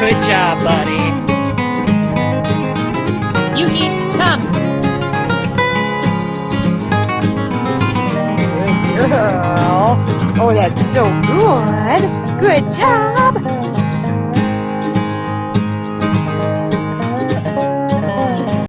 Good job, buddy. Yuki, come. Good girl. Oh, that's so good. Good job.